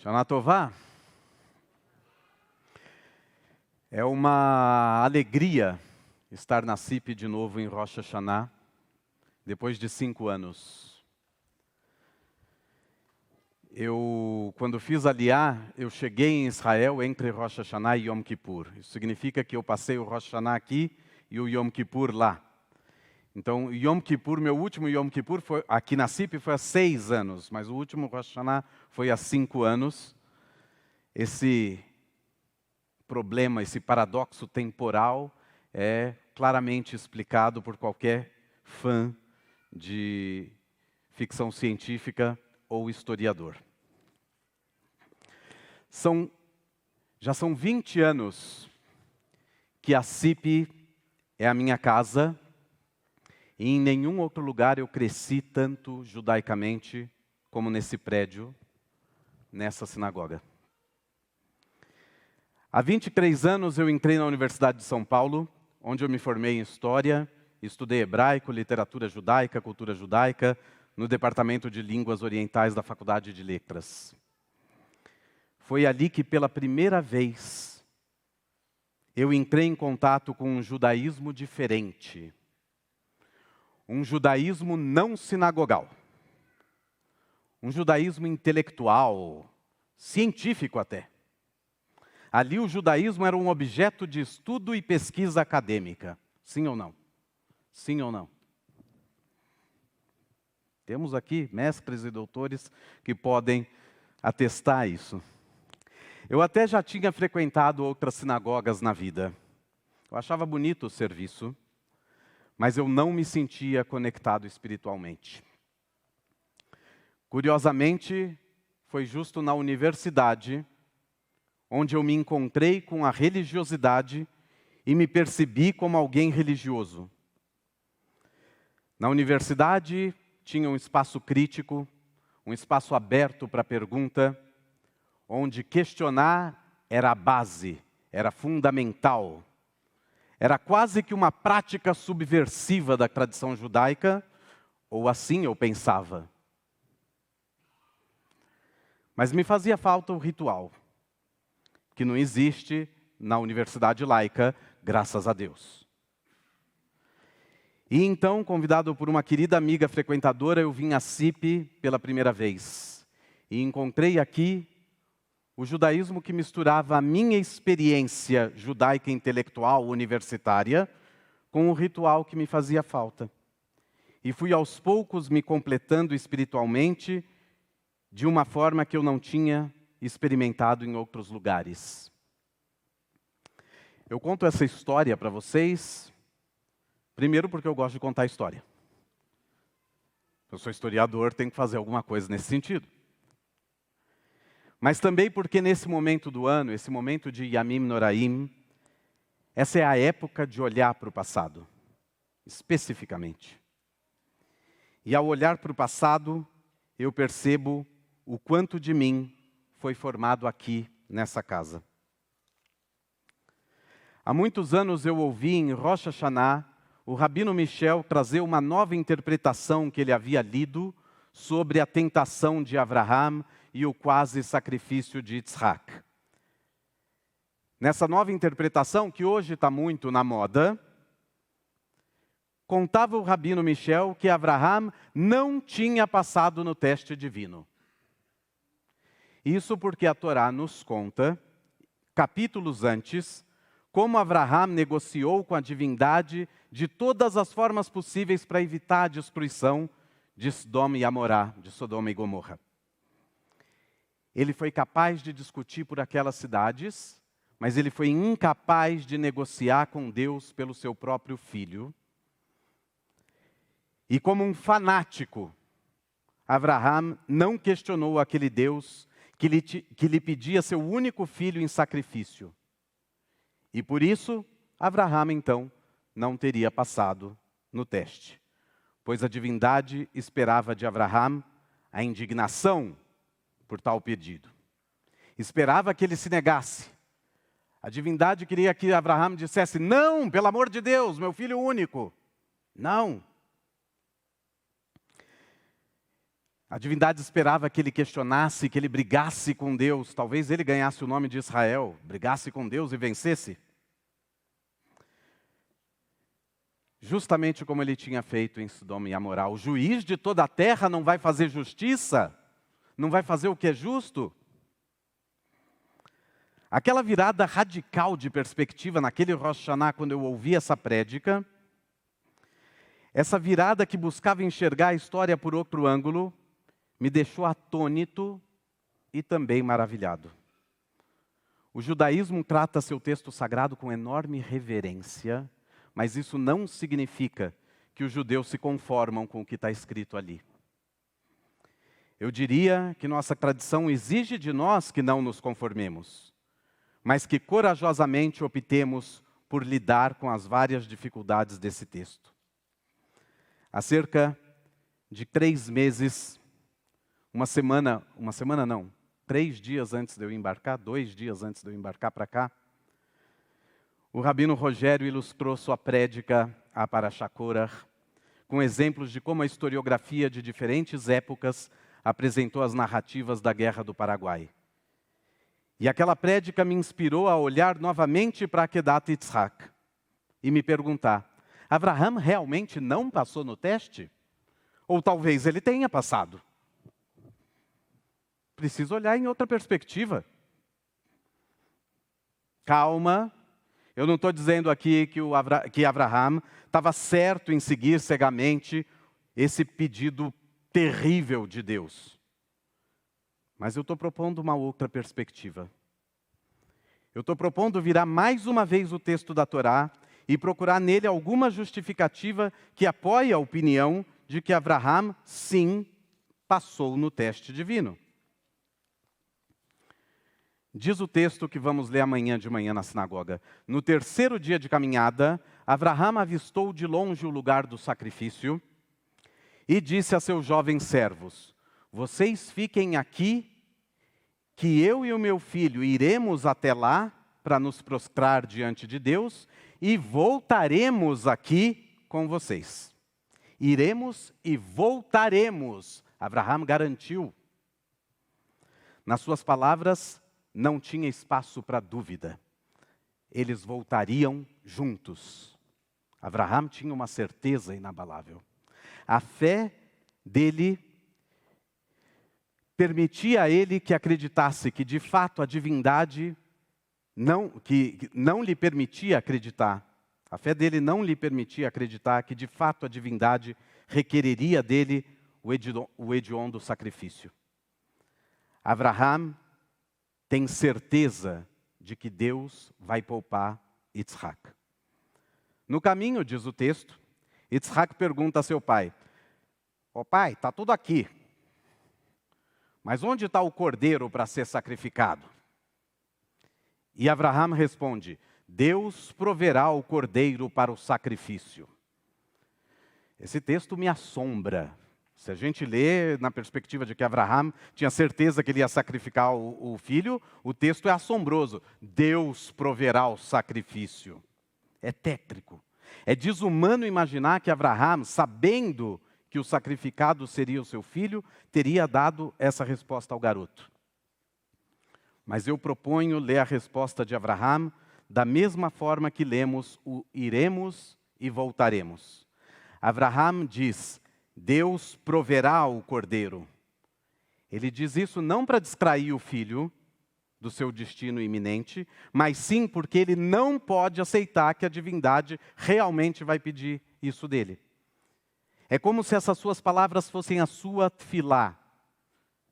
Shana Tová. É uma alegria estar na CIP de novo em Rosh Hashanah, depois de 5 anos. Quando fiz Aliyah, eu cheguei em Israel entre Rosh Hashanah e Yom Kippur. Isso significa que eu passei o Rosh Hashanah aqui e o Yom Kippur lá. Então, Yom Kippur, meu último Yom Kippur foi, aqui na CIP foi há 6 anos, mas o último Rosh Hashanah foi há 5 anos. Esse problema, esse paradoxo temporal é claramente explicado por qualquer fã de ficção científica ou historiador. Já são 20 anos que a CIP é a minha casa, e em nenhum outro lugar eu cresci tanto judaicamente como nesse prédio, nessa sinagoga. Há 23 anos eu entrei na Universidade de São Paulo, onde eu me formei em História, estudei hebraico, literatura judaica, cultura judaica, no Departamento de Línguas Orientais da Faculdade de Letras. Foi ali que, pela primeira vez, eu entrei em contato com um judaísmo diferente. Um judaísmo não sinagogal. Um judaísmo intelectual, científico até. Ali o judaísmo era um objeto de estudo e pesquisa acadêmica. Sim ou não? Sim ou não? Temos aqui mestres e doutores que podem atestar isso. Eu até já tinha frequentado outras sinagogas na vida. Eu achava bonito o serviço, mas eu não me sentia conectado espiritualmente. Curiosamente, foi justo na universidade onde eu me encontrei com a religiosidade e me percebi como alguém religioso. Na universidade tinha um espaço crítico, um espaço aberto para pergunta, onde questionar era a base, era fundamental. Era quase que uma prática subversiva da tradição judaica, ou assim eu pensava. Mas me fazia falta o ritual, que não existe na universidade laica, graças a Deus. E então, convidado por uma querida amiga frequentadora, eu vim à CIP pela primeira vez. E encontrei aqui o judaísmo que misturava a minha experiência judaica intelectual universitária com o ritual que me fazia falta. E fui aos poucos me completando espiritualmente de uma forma que eu não tinha experimentado em outros lugares. Eu conto essa história para vocês, primeiro porque eu gosto de contar história. Eu sou historiador, tenho que fazer alguma coisa nesse sentido. Mas também porque nesse momento do ano, esse momento de Yamim Noraim, essa é a época de olhar para o passado, especificamente. E ao olhar para o passado, eu percebo o quanto de mim foi formado aqui, nessa casa. Há muitos anos eu ouvi em Rosh Hashanah o Rabino Michel trazer uma nova interpretação que ele havia lido sobre a tentação de Abraham e o quase sacrifício de Yitzhak. Nessa nova interpretação, que hoje está muito na moda, contava o Rabino Michel que Abraham não tinha passado no teste divino. Isso porque a Torá nos conta, capítulos antes, como Abraham negociou com a divindade de todas as formas possíveis para evitar a destruição de Sodoma e Amorá, de Sodoma e Gomorra. Ele foi capaz de discutir por aquelas cidades, mas ele foi incapaz de negociar com Deus pelo seu próprio filho. E como um fanático, Abraham não questionou aquele Deus que lhe pedia seu único filho em sacrifício. E por isso, Abraham então não teria passado no teste, pois a divindade esperava de Abraham a indignação por tal pedido. Esperava que ele se negasse. A divindade queria que Abraham dissesse: não, pelo amor de Deus, meu filho único. Não. A divindade esperava que ele questionasse, que ele brigasse com Deus. Talvez ele ganhasse o nome de Israel, brigasse com Deus e vencesse. Justamente como ele tinha feito em Sodoma e Amorá. O juiz de toda a terra não vai fazer justiça? Não vai fazer o que é justo? Aquela virada radical de perspectiva naquele Rosh Hashanah, quando eu ouvi essa prédica, essa virada que buscava enxergar a história por outro ângulo, me deixou atônito e também maravilhado. O judaísmo trata seu texto sagrado com enorme reverência, mas isso não significa que os judeus se conformam com o que está escrito ali. Eu diria que nossa tradição exige de nós que não nos conformemos, mas que corajosamente optemos por lidar com as várias dificuldades desse texto. Há cerca de 3 meses, 3 dias antes de eu embarcar, 2 dias antes de eu embarcar para cá, o Rabino Rogério ilustrou sua prédica a Parashá Korach, com exemplos de como a historiografia de diferentes épocas apresentou as narrativas da Guerra do Paraguai. E aquela prédica me inspirou a olhar novamente para Akedat Yitzhak e me perguntar, Abraham realmente não passou no teste? Ou talvez ele tenha passado? Preciso olhar em outra perspectiva. Calma, eu não estou dizendo aqui que Abraham estava certo em seguir cegamente esse pedido terrível de Deus. Mas eu estou propondo uma outra perspectiva. Eu estou propondo virar mais uma vez o texto da Torá e procurar nele alguma justificativa que apoie a opinião de que Abraham, sim, passou no teste divino. Diz o texto que vamos ler amanhã de manhã na sinagoga. No 3º dia de caminhada, Abraham avistou de longe o lugar do sacrifício e disse a seus jovens servos, vocês fiquem aqui, que eu e o meu filho iremos até lá para nos prostrar diante de Deus e voltaremos aqui com vocês. Iremos e voltaremos. Abraham garantiu. Nas suas palavras, não tinha espaço para dúvida. Eles voltariam juntos. Abraham tinha uma certeza inabalável. A fé dele permitia a ele que acreditasse que, de fato, a divindade não lhe permitia acreditar. A fé dele não lhe permitia acreditar que, de fato, a divindade requereria dele o hediondo sacrifício. Abraham tem certeza de que Deus vai poupar Yitzhak. No caminho, diz o texto, Yitzhak pergunta a seu pai, pai, está tudo aqui, mas onde está o cordeiro para ser sacrificado? E Abraham responde, Deus proverá o cordeiro para o sacrifício. Esse texto me assombra. Se a gente lê na perspectiva de que Abraham tinha certeza que ele ia sacrificar o filho, o texto é assombroso. Deus proverá o sacrifício. É tétrico. É desumano imaginar que Abraham, sabendo que o sacrificado seria o seu filho, teria dado essa resposta ao garoto. Mas eu proponho ler a resposta de Abraham da mesma forma que lemos o iremos e voltaremos. Abraham diz, Deus proverá o cordeiro. Ele diz isso não para distrair o filho do seu destino iminente, mas sim porque ele não pode aceitar que a divindade realmente vai pedir isso dele. É como se essas suas palavras fossem a sua tefilá.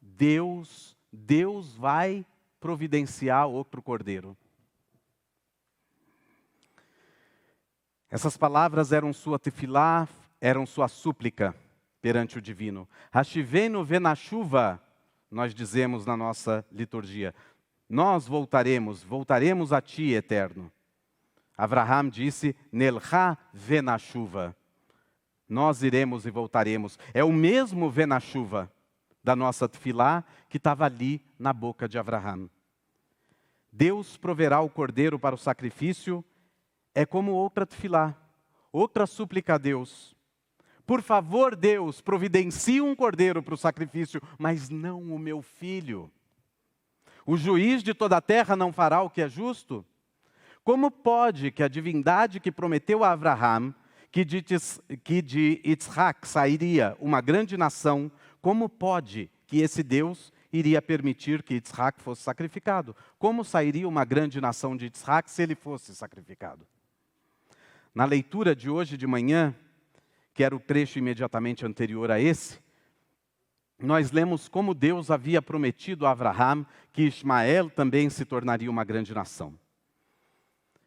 Deus vai providenciar outro cordeiro. Essas palavras eram sua tefilá, eram sua súplica perante o divino. Hashivenu venashuva, nós dizemos na nossa liturgia. Nós voltaremos a ti, eterno. Abraham disse, Nelcha venashuva. Nós iremos e voltaremos. É o mesmo venashuva da nossa tefilá que estava ali na boca de Abraham. Deus proverá o cordeiro para o sacrifício é como outra tefilá, outra súplica a Deus. Por favor, Deus, providencie um cordeiro para o sacrifício, mas não o meu filho. O juiz de toda a terra não fará o que é justo? Como pode que a divindade que prometeu a Abraham que de Yitzhak sairia uma grande nação, como pode que esse Deus iria permitir que Yitzhak fosse sacrificado? Como sairia uma grande nação de Yitzhak se ele fosse sacrificado? Na leitura de hoje de manhã, que era o trecho imediatamente anterior a esse, nós lemos como Deus havia prometido a Abraham que Ismael também se tornaria uma grande nação.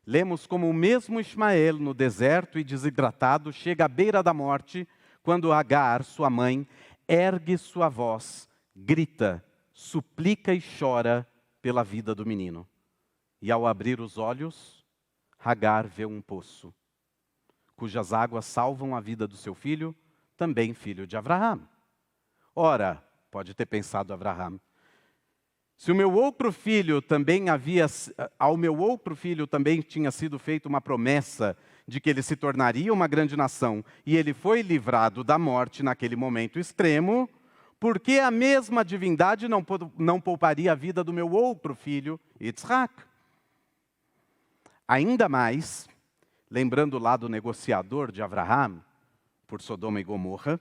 Lemos como o mesmo Ismael, no deserto e desidratado, chega à beira da morte, quando Agar, sua mãe, ergue sua voz, grita, suplica e chora pela vida do menino. E ao abrir os olhos, Agar vê um poço, cujas águas salvam a vida do seu filho, também filho de Abraham. Ora, pode ter pensado Abraham, se o meu outro filho também ao meu outro filho também tinha sido feita uma promessa de que ele se tornaria uma grande nação, e ele foi livrado da morte naquele momento extremo, por que a mesma divindade não pouparia a vida do meu outro filho, Yitzhak? Ainda mais, lembrando lá do negociador de Abraham, por Sodoma e Gomorra,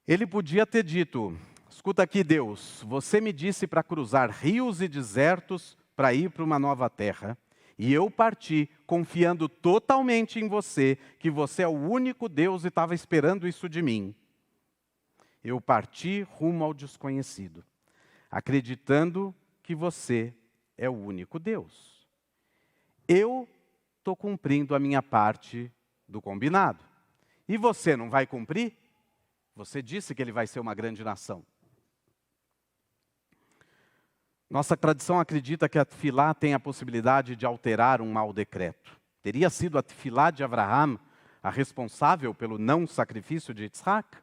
ele podia ter dito: escuta aqui, Deus, você me disse para cruzar rios e desertos para ir para uma nova terra, e eu parti confiando totalmente em você, que você é o único Deus e estava esperando isso de mim. Eu parti rumo ao desconhecido, acreditando que você é o único Deus. Eu estou cumprindo a minha parte do combinado. E você não vai cumprir? Você disse que ele vai ser uma grande nação. Nossa tradição acredita que a tefilá tem a possibilidade de alterar um mau decreto. Teria sido a tefilá de Abraham a responsável pelo não sacrifício de Yitzhak?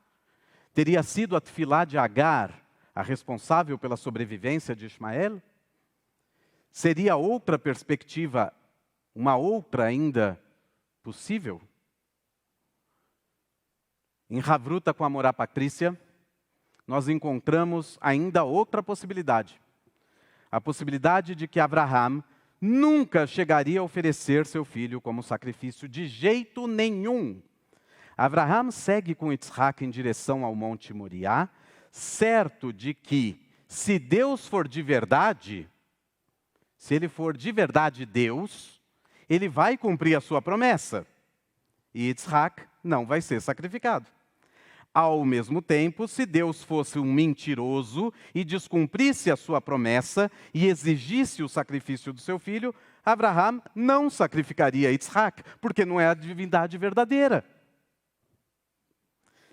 Teria sido a tefilá de Agar a responsável pela sobrevivência de Ismael? Seria outra perspectiva, uma outra ainda possível? Em Havruta com a Morá Patrícia, nós encontramos ainda outra possibilidade. A possibilidade de que Abraham nunca chegaria a oferecer seu filho como sacrifício de jeito nenhum. Abraham segue com Yitzhak em direção ao Monte Moriá, certo de que, se Deus for de verdade, se ele for de verdade Deus, ele vai cumprir a sua promessa. E Yitzhak não vai ser sacrificado. Ao mesmo tempo, se Deus fosse um mentiroso e descumprisse a sua promessa e exigisse o sacrifício do seu filho, Abraham não sacrificaria Yitzhak, porque não é a divindade verdadeira.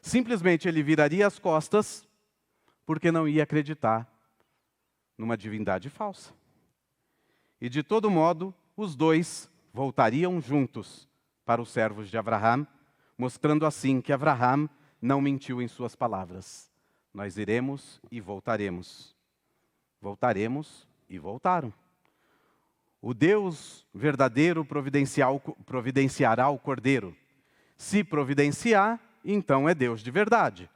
Simplesmente ele viraria as costas, porque não ia acreditar numa divindade falsa. E de todo modo, os dois voltariam juntos para os servos de Abraham, mostrando assim que Abraham não mentiu em suas palavras. Nós iremos e voltaremos. Voltaremos e voltaram. O Deus verdadeiro providenciará o cordeiro. Se providenciar, então é Deus de verdade.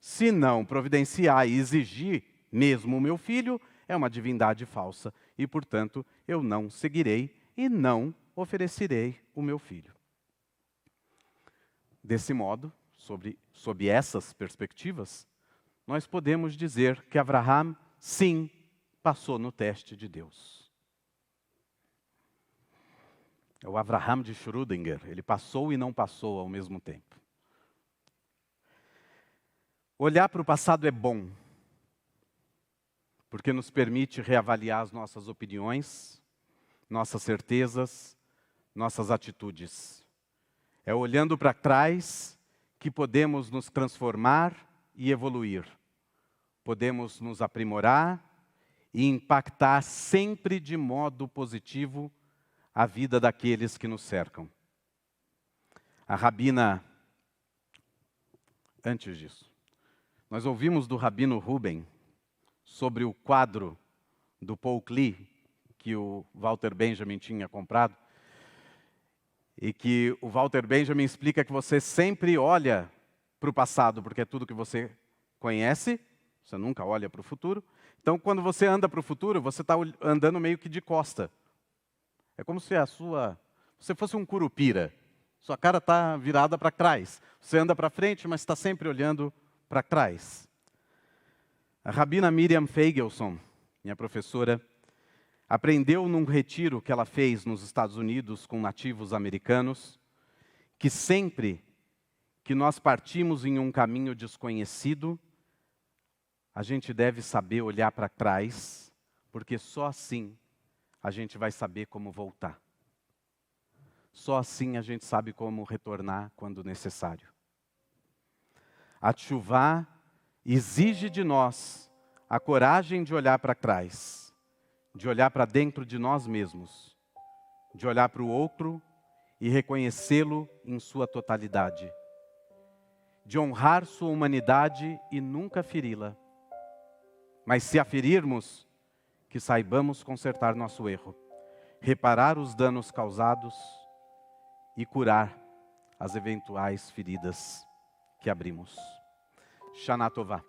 Se não providenciar e exigir mesmo o meu filho, é uma divindade falsa. E, portanto, eu não seguirei e não oferecerei o meu filho. Desse modo, sob essas perspectivas, nós podemos dizer que Abraham, sim, passou no teste de Deus. É o Abraham de Schrödinger, ele passou e não passou ao mesmo tempo. Olhar para o passado é bom, porque nos permite reavaliar as nossas opiniões, nossas certezas, nossas atitudes. É olhando para trás que podemos nos transformar e evoluir. Podemos nos aprimorar e impactar sempre de modo positivo a vida daqueles que nos cercam. A rabina, antes disso, nós ouvimos do rabino Ruben sobre o quadro do Paul Klee, que o Walter Benjamin tinha comprado, e que o Walter Benjamin explica que você sempre olha para o passado, porque é tudo que você conhece, você nunca olha para o futuro. Então, quando você anda para o futuro, você está andando meio que de costa. É como se você fosse um curupira. Sua cara está virada para trás. Você anda para frente, mas está sempre olhando para trás. A rabina Miriam Feigelson, minha professora, aprendeu num retiro que ela fez nos Estados Unidos com nativos americanos, que sempre que nós partimos em um caminho desconhecido, a gente deve saber olhar para trás, porque só assim a gente vai saber como voltar. Só assim a gente sabe como retornar quando necessário. A tchuvá exige de nós a coragem de olhar para trás, de olhar para dentro de nós mesmos, de olhar para o outro e reconhecê-lo em sua totalidade, de honrar sua humanidade e nunca feri-la. Mas se a ferirmos, que saibamos consertar nosso erro, reparar os danos causados e curar as eventuais feridas que abrimos. Shana Tová.